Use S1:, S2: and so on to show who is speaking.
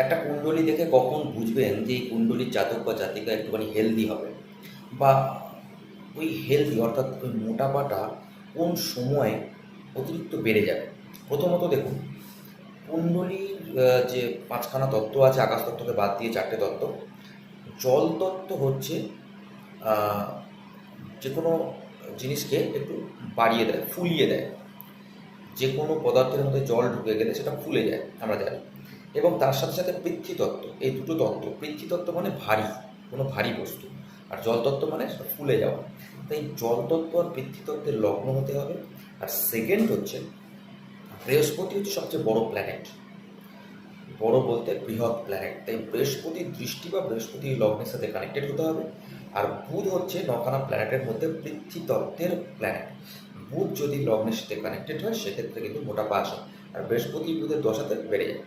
S1: একটা কুণ্ডলী দেখে কখন বুঝবেন যে এই কুণ্ডলীর জাতক বা জাতিকা একটুখানি হেলদি হবে, বা ওই হেলদি অর্থাৎ ওই মোটাপাটা কোন সময়ে অতিরিক্ত বেড়ে যাবে? প্রথমত দেখুন, কুণ্ডলীর যে পাঁচখানা তত্ত্ব আছে, আকাশ তত্ত্বকে বাদ দিয়ে চারটে তত্ত্ব। জল তত্ত্ব হচ্ছে আহ, যে কোনো জিনিসকে একটু বাড়িয়ে দেয়, ফুলিয়ে দেয়। যে কোনো পদার্থের মধ্যে জল ঢুকে গেলে সেটা ফুলে যায়, আমরা জানি। এবং তার সাথে সাথে পৃথ্বীতত্ত্ব, এই দুটো তত্ত্ব। পৃথ্বীতত্ত্ব মানে ভারী, কোনো ভারী বস্তু, আর জলতত্ত্ব মানে সেটা ফুলে যাওয়া। তাই জলতত্ত্ব আর পৃথ্বীতত্ত্বের লগ্ন হতে হবে। আর সেকেন্ড হচ্ছে, বৃহস্পতি হচ্ছে সবচেয়ে বড় প্ল্যানেট, বড় বলতে বৃহৎ প্ল্যানেট, তাই বৃহস্পতির দৃষ্টি বা বৃহস্পতির লগ্নের সাথে কানেক্টেড হতে হবে। আর বুধ হচ্ছে নখানা প্ল্যানেটের মধ্যে পৃথ্বীতত্ত্বের প্ল্যানেট। বুধ যদি লগ্নের সাথে কানেক্টেড হয় সেক্ষেত্রে কিন্তু মোটাপা আসে, আর বৃহস্পতি বুধের দশাতে বেড়ে যায়।